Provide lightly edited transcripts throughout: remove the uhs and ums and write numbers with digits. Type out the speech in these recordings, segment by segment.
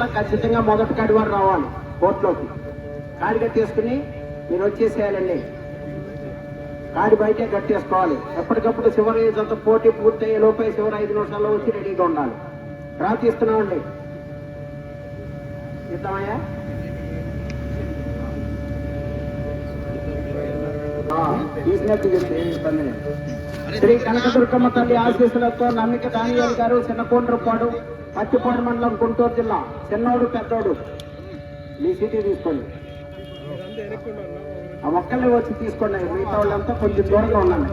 కల్లా ఖచ్చితంగా మొదటి కాడి వారు రావాలి కోర్టులోకి. కాడి కట్టేసుకుని మీరు వచ్చేసేయాలండి. కాడి బయటే కట్టేసుకోవాలి. ఎప్పటికప్పుడు చివరి అంతా పోటీ పూర్తయ్యే లోపే చివరి 5 నిమిషాల్లో వచ్చి రెడీగా ఉండాలి. డ్రా తీస్తున్నామండి. ఇద్దామయ్యా. తీసినట్టు చెప్తే ఏమి ఇబ్బంది లేదు. శ్రీ కనకదుర్గమ్మ తల్లి ఆశీస్సులతో నమ్మిక దానియాలు గారు చిన్నకోండ్రపాడు పచ్చిపాడు మండలం గుంటూరు జిల్లా. చిన్నోడు పెద్దోడు మీ సిటీ తీసుకోండి. ఆ ఒక్కళ్ళే వచ్చి తీసుకోండి. మిగతా వాళ్ళంతా కొంచెం దూరంగా ఉండండి.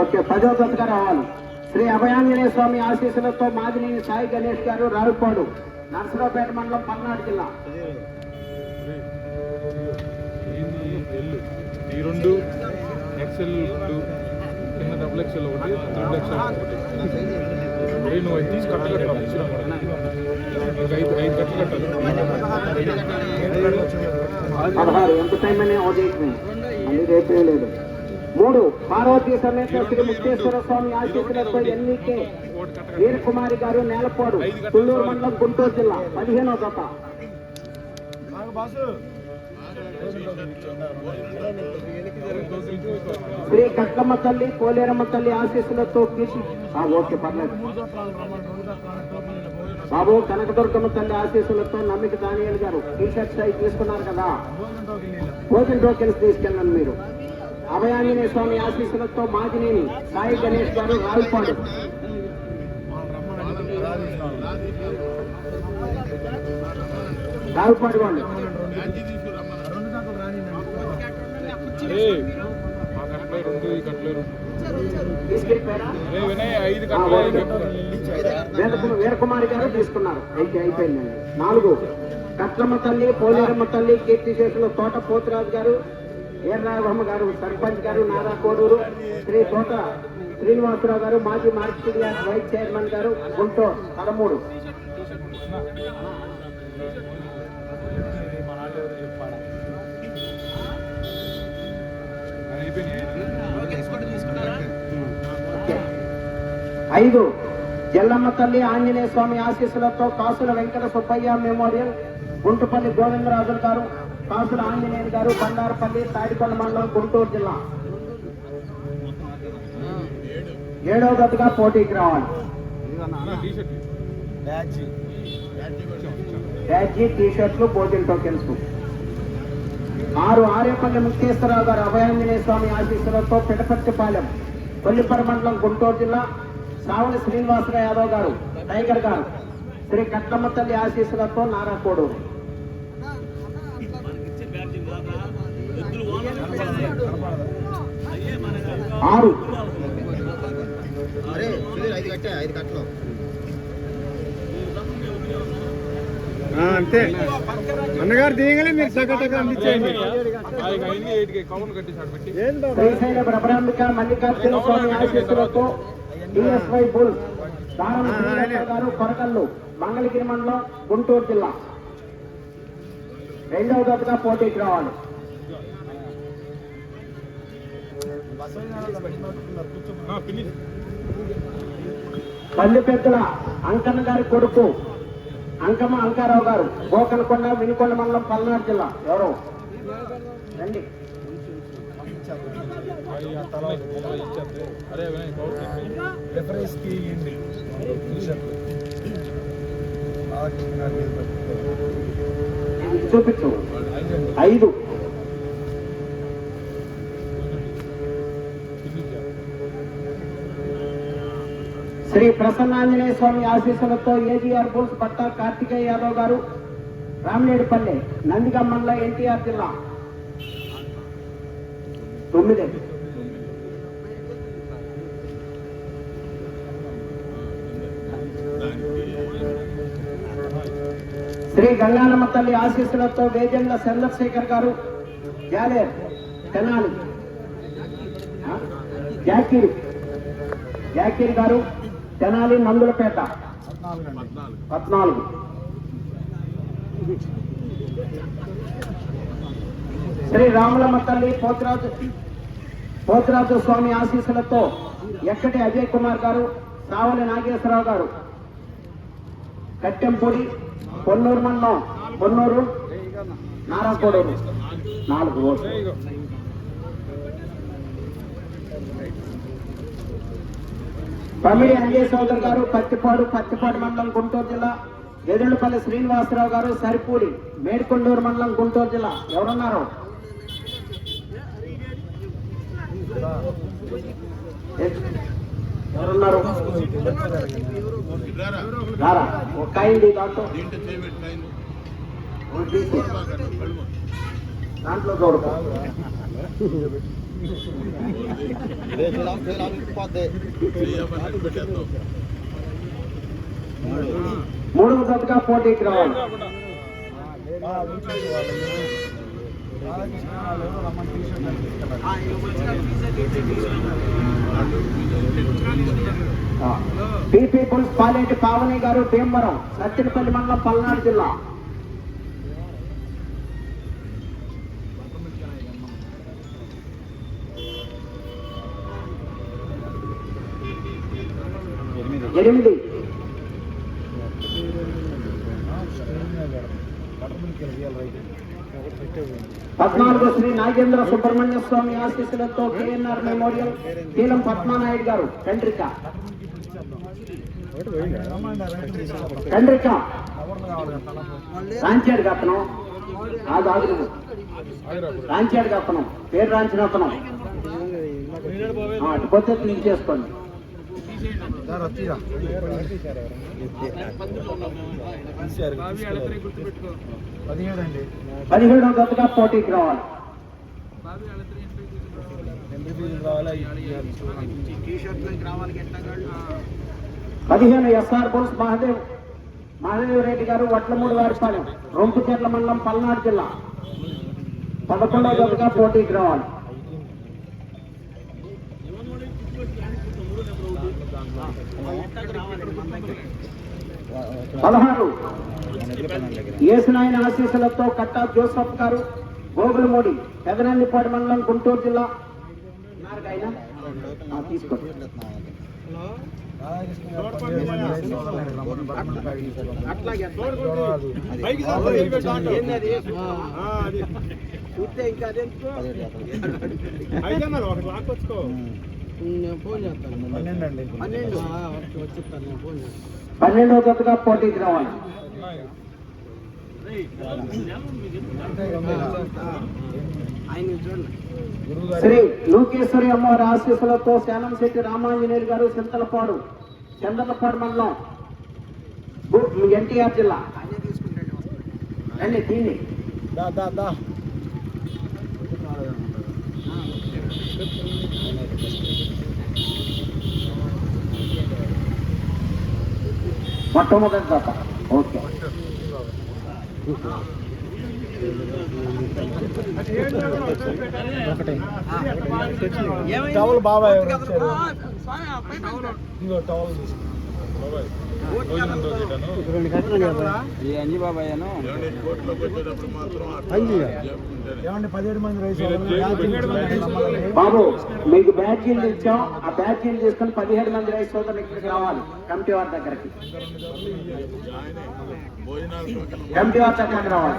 ఓకే, 10వ తరగతిగా రావాలి. శ్రీ అభయాంజనేయ స్వామి ఆశీస్సులతో మాదినేని సాయి గణేష్ గారు రావుపాడు నర్సరావుపేట మండలం పల్నాడు జిల్లా. ఎంత టైం అనే మళ్ళీ రేపే లేదు. 3 పార్వతీ సమేత శ్రీ ముక్తేశ్వర స్వామి ఆశీస్సులతో ఎన్నికే వీరకుమారి గారు నేలపాడు తుళ్ళూరు మండలం గుంటూరు జిల్లా. 15వ జత. శ్రీ కట్లమ్మ తల్లి పోలేరమ్మ తల్లి ఆశీస్సులతో ఓకే పర్లేదు బాబు. కనకదుర్గమ్మ తల్లి ఆశీస్సులతో నమ్మిక దానియాలు గారు టీషర్ట్ సైజ్ తీసుకున్నారు కదా, భోజన్ టోకెన్స్ తీసుకెళ్ళండి మీరు. అభయాంజనేయ స్వామి ఆశీస్సులతో మాదినేని సాయి గణేష్ గారు రావుపాడు. రావుపాడు వాళ్ళు వీరకుమారి గారు తీసుకున్నారు. అయిపోయిందండి. 4 కట్లమ్మ తల్లి పోలేరమ్మ తల్లి కీర్తిశేషుల తోట పోతురాజు గారు ఏర్రాఘమ్మ గారు సర్పంచ్ గారు నారా కోడూరు. శ్రీ తోట శ్రీనివాసరావు గారు మాజీ మార్కెట్ యార్డ్ వైస్ చైర్మన్ గారు గుంటూరు. 13. ఐదు జల్లమ్మ తల్లి ఆంజనేయ స్వామి ఆశీస్సులతో కాసుల వెంకట సుబ్బయ్య మెమోరియల్ గుంటుపల్లి గోవిందరాజులు గారు, కాసుల ఆంజనేయులు గారు బండారపల్లి తాడికొండ మండలం గుంటూరు జిల్లా. 7వ జతగా పోటీకి రావాలి. బ్యాడ్జీ టీషర్ట్లు భోజన్ టోకెన్స్. 6 ఆరేపల్లి ముక్తేశ్వరరావు గారు అభయాంజనేయ స్వామి ఆశీస్సులతో పిటపర్తిపాలెం కొల్లిపర మండలం గుంటూరు జిల్లా. సావని శ్రీనివాసరావు యాదవ్ గారు టైగర్ గారు శ్రీ కట్లమ్మ తల్లి ఆశీస్సులతో నారా కోడూరు. 6 అంతే అన్నగారు దిగలే మీరు సగటగా అందించేయండి. శ్రీశైల బ్రహ్మాంబిక మల్లికార్జున స్వామి ఆశీస్సులతో డిఎస్వై బుల్ దారం గారు కొరకల్లు మంగళగిరి మండలం గుంటూరు జిల్లా. 2వ జతగా పోటీకి రావాలి. పల్లి పెద్దల అంకన్న గారి కొడుకు అంకమ్మ అంకారావు గారు గోకనకొండ వినుకొండ మండలం పల్నాడు జిల్లా. ఎవరు రండి. చూపించు. 5 శ్రీ ప్రసన్నాంజనేయ స్వామి ఆశీస్సులతో ఏజీఆర్ బుల్స్ భర్త కార్తికేయ యాదవ్ గారు రామనేడుపల్లె నందిగం మండలం ఎన్టీఆర్ జిల్లా. 9 శ్రీ గంగానమ్మ తల్లి ఆశీస్సులతో వేజండ్ల చంద్రశేఖర్ గారు జాలేర్ తెనాలి. జాకీర్ గారు తెనాలి మందులపేట 14. శ్రీ రాములమ్మ తల్లి పోతురాజు స్వామి ఆశీస్సులతో ఎక్కటి అజయ్ కుమార్ గారు, సావలి నాగేశ్వరరావు గారు, కట్టెంపూడి, పొన్నూరు మండలం, పొన్నూరు, నారాకోడూరు 4 ఓట్లు. పమిడి అంజయ్ సోదర్ గారు, పత్తిపాడు మండలం, గుంటూరు జిల్లా. ఎదుళ్ళపల్లి శ్రీనివాసరావు గారు, సరిపూడి, మేడ్కొండూరు మండలం, గుంటూరు జిల్లా. ఎవరున్నారు? రారా ఒక అయింది దాంట్లో చూడకు. 3వ జతగా పోటీకి రావాలి. పీపుల్స్ పాలేటి పావని గారు, భీమవరం, సత్తినపల్లి మండలం, పల్నాడు జిల్లా. ఎనిమిది 14 శ్రీ నాగేంద్ర సుబ్రహ్మణ్య స్వామి ఆశీస్సులతో కేఎన్ఆర్ మెమోరియల్, కీలం పద్మానాయుడు గారు, కండ్రిక రాంచాడు కత్తనం. రాంచాడు కత్తనం, పేరు రాంచిన అతనం. అటు కొత్త క్లీన్ చేసుకోండి. 17వ జతగా పోటీకి రావాలి. 15 ఎస్ఆర్ బుల్స్ మహాదేవ్ రెడ్డి గారు, వడ్లమూడి వారిపాలెం, రొంపుచెర్ల మండలం, పల్నాడు జిల్లా. 11వ జతగా పోటీకి రావాలి. 16 ఏసునాయన ఆశీస్సులతో కట్టా జోసఫ్ గారు, గోగులమూడి, పెదనందిపాడు మండలం, గుంటూరు జిల్లా. తీసుకోండి. ఫోన్ చేస్తాను. 12వ జతగా పోటీకి రావాలి. శ్రీ లోకేశ్వరి అమ్మవారి ఆశీస్సులతో శానంశెట్టి రామాంజనేయులు గారు, చింతలపాడు, చంద్రలపాడు మండలం, ఎన్టీఆర్ జిల్లా. రండి దీన్ని మొట్టమొదటి జత. ఓకే. టవల్ బాబాయ్ బాబు మీకు బ్యాడ్జీలు ఇచ్చాం. ఆ బ్యాడ్జీలు తీసుకొని 17 మంది రైతు సోదరులు ఇక్కడికి రావాలి. కమిటీ వారి దగ్గరికి రావాలి.